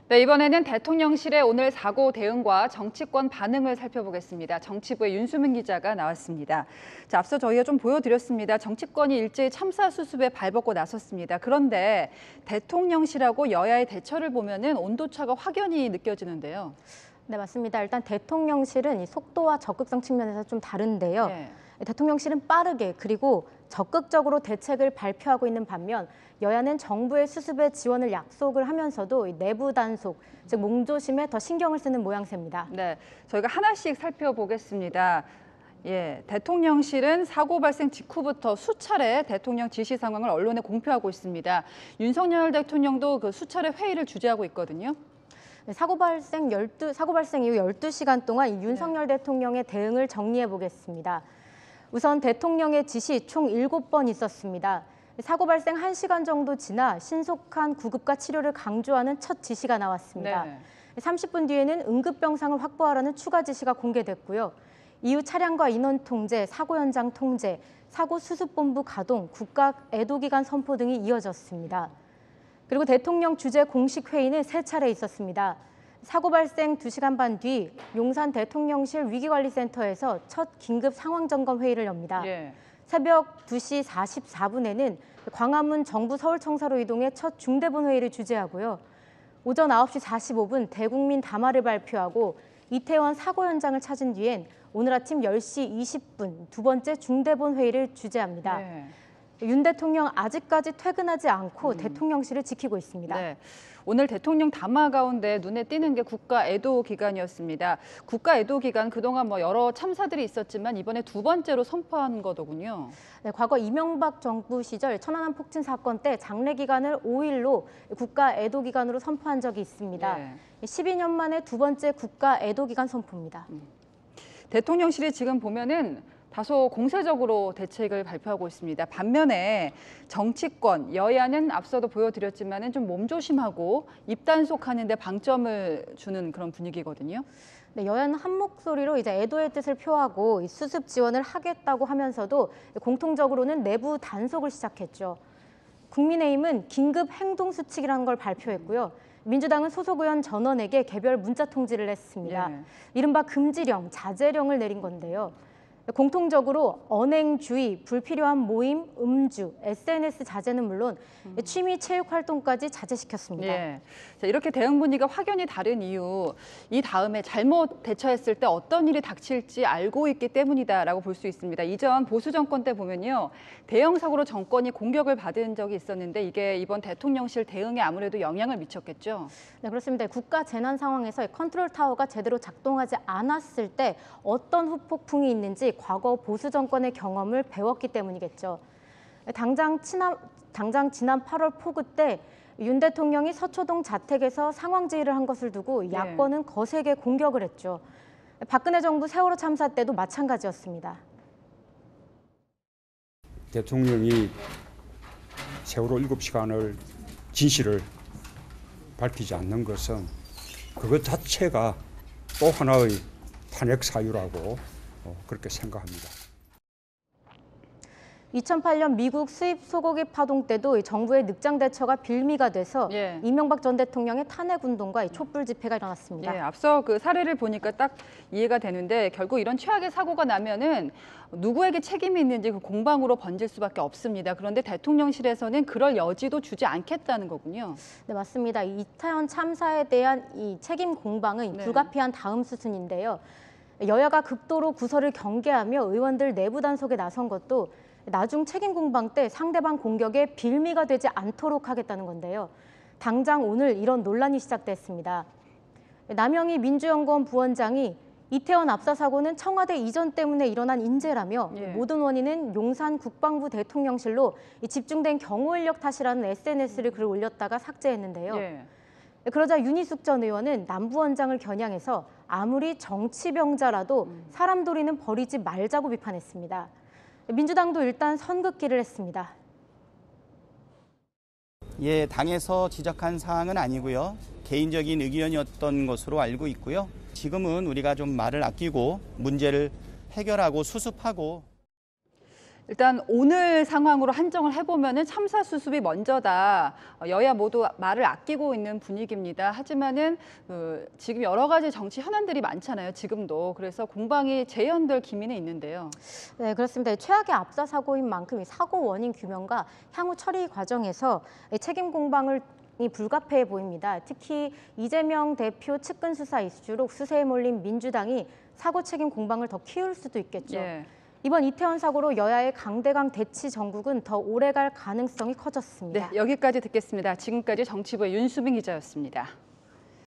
네, 이번에는 대통령실의 오늘 사고 대응과 정치권 반응을 살펴보겠습니다. 정치부의 윤수민 기자가 나왔습니다. 자, 앞서 저희가 좀 보여드렸습니다. 정치권이 일제히 참사 수습에 발벗고 나섰습니다. 그런데 대통령실하고 여야의 대처를 보면은 온도차가 확연히 느껴지는데요. 네, 맞습니다. 일단 대통령실은 이 속도와 적극성 측면에서 좀 다른데요. 네. 대통령실은 빠르게 그리고 적극적으로 대책을 발표하고 있는 반면 여야는 정부의 수습에 지원을 약속을 하면서도 내부 단속, 즉 몸조심에 더 신경을 쓰는 모양새입니다. 네, 저희가 하나씩 살펴보겠습니다. 예, 대통령실은 사고 발생 직후부터 수차례 대통령 지시 상황을 언론에 공표하고 있습니다. 윤석열 대통령도 그 수차례 회의를 주재하고 있거든요. 사고 발생 이후 12시간 동안 이 윤석열 대통령의 대응을 정리해 보겠습니다. 우선 대통령의 지시 총 7번 있었습니다. 사고 발생 1시간 정도 지나 신속한 구급과 치료를 강조하는 첫 지시가 나왔습니다. 네. 30분 뒤에는 응급병상을 확보하라는 추가 지시가 공개됐고요. 이후 차량과 인원 통제, 사고 현장 통제, 사고 수습본부 가동, 국가 애도기간 선포 등이 이어졌습니다. 그리고 대통령 주재 공식 회의는 3차례 있었습니다. 사고 발생 2시간 반 뒤 용산 대통령실 위기관리센터에서 첫 긴급 상황 점검 회의를 엽니다. 예. 새벽 2시 44분에는 광화문 정부 서울청사로 이동해 첫 중대본 회의를 주재하고요. 오전 9시 45분 대국민 담화를 발표하고 이태원 사고 현장을 찾은 뒤엔 오늘 아침 10시 20분 두 번째 중대본 회의를 주재합니다. 네. 윤 대통령 아직까지 퇴근하지 않고 대통령실을 지키고 있습니다. 네. 오늘 대통령 담화 가운데 눈에 띄는 게 국가 애도 기간이었습니다. 국가 애도 기간 그동안 여러 참사들이 있었지만 이번에 두 번째로 선포한 거더군요. 네, 과거 이명박 정부 시절 천안함 폭진 사건 때 장례 기간을 5일로 국가 애도 기간으로 선포한 적이 있습니다. 네. 12년 만에 두 번째 국가 애도 기간 선포입니다. 대통령실이 지금 보면은 다소 공세적으로 대책을 발표하고 있습니다. 반면에 정치권, 여야는 앞서도 보여드렸지만은 좀 몸조심하고 입단속하는 데 방점을 주는 그런 분위기거든요. 네, 여야는 한 목소리로 이제 애도의 뜻을 표하고 이 수습 지원을 하겠다고 하면서도 공통적으로는 내부 단속을 시작했죠. 국민의힘은 긴급 행동 수칙이라는 걸 발표했고요. 민주당은 소속 의원 전원에게 개별 문자 통지를 했습니다. 예. 이른바 금지령, 자제령을 내린 건데요. 공통적으로 언행주의, 불필요한 모임, 음주, SNS 자제는 물론 취미 체육 활동까지 자제시켰습니다. 예. 자, 이렇게 대응 분위기가 확연히 다른 이유, 이 다음에 잘못 대처했을 때 어떤 일이 닥칠지 알고 있기 때문이다라고 볼 수 있습니다. 이전 보수 정권 때 보면요, 대형 사고로 정권이 공격을 받은 적이 있었는데 이게 이번 대통령실 대응에 아무래도 영향을 미쳤겠죠. 네, 그렇습니다. 국가 재난 상황에서 컨트롤 타워가 제대로 작동하지 않았을 때 어떤 후폭풍이 있는지 과거 보수 정권의 경험을 배웠기 때문이겠죠. 당장 지난 8월 폭우 때 윤 대통령이 서초동 자택에서 상황 지휘를 한 것을 두고 야권은 거세게 공격을 했죠. 박근혜 정부 세월호 참사 때도 마찬가지였습니다. 대통령이 세월호 7시간을 진실을 밝히지 않는 것은 그것 자체가 또 하나의 탄핵 사유라고 그렇게 생각합니다. 2008년 미국 수입 소고기 파동 때도 정부의 늑장 대처가 빌미가 돼서 이명박 전 대통령의 탄핵 운동과 촛불 집회가 일어났습니다. 예, 앞서 그 사례를 보니까 딱 이해가 되는데 결국 이런 최악의 사고가 나면은 누구에게 책임이 있는지 그 공방으로 번질 수밖에 없습니다. 그런데 대통령실에서는 그럴 여지도 주지 않겠다는 거군요. 네, 맞습니다. 이태원 참사에 대한 이 책임 공방은 불가피한 다음 수순인데요. 여야가 극도로 구설을 경계하며 의원들 내부 단속에 나선 것도 나중 책임 공방 때 상대방 공격에 빌미가 되지 않도록 하겠다는 건데요. 당장 오늘 이런 논란이 시작됐습니다. 남영희 민주연구원 부원장이 이태원 압사 사고는 청와대 이전 때문에 일어난 인재라며 모든 원인은 용산 국방부 대통령실로 집중된 경호 인력 탓이라는 SNS를 글을 올렸다가 삭제했는데요. 그러자 윤희숙 전 의원은 남 부원장을 겨냥해서 아무리 정치병자라도 사람 도리는 버리지 말자고 비판했습니다. 민주당도 일단 선긋기를 했습니다. 예, 당에서 지적한 사항은 아니고요. 개인적인 의견이었던 것으로 알고 있고요. 지금은 우리가 좀 말을 아끼고 문제를 해결하고 수습하고 일단 오늘 상황으로 한정을 해보면은 참사 수습이 먼저다. 여야 모두 말을 아끼고 있는 분위기입니다. 하지만은 지금 여러 가지 정치 현안들이 많잖아요. 지금도. 그래서 공방이 재연될 기미는 있는데요. 네, 그렇습니다. 최악의 압사 사고인 만큼 이 사고 원인 규명과 향후 처리 과정에서 책임 공방을 불가피해 보입니다. 특히 이재명 대표 측근 수사 이슈로 수세에 몰린 민주당이 사고 책임 공방을 더 키울 수도 있겠죠. 예. 이번 이태원 사고로 여야의 강대강 대치 정국은 더 오래갈 가능성이 커졌습니다. 네, 여기까지 듣겠습니다. 지금까지 정치부의 윤수민 기자였습니다.